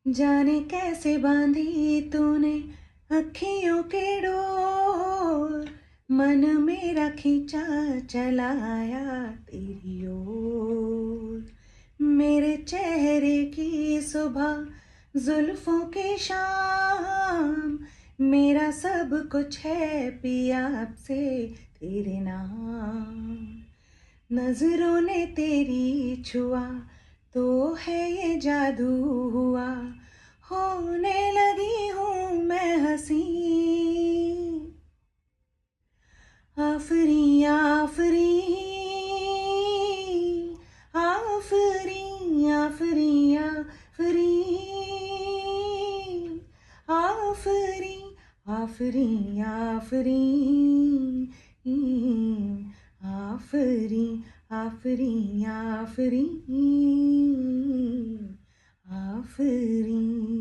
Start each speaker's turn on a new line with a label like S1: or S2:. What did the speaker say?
S1: जाने कैसे बांधी तूने अखियों के डोर, मन मेरा खींचा चलाया तेरी ओर। मेरे चेहरे की सुबह, जुल्फों की शाम, मेरा सब कुछ है पिया अब से तेरे नाम। नजरों ने तेरी छुआ तो है ये जादू हुआ, होने लगी हूँ मैं हंसी। आफरी आफरी आफरी आफरी आफरी आफरी आफरी आफरी आफरी आफरी आफरी आफरी।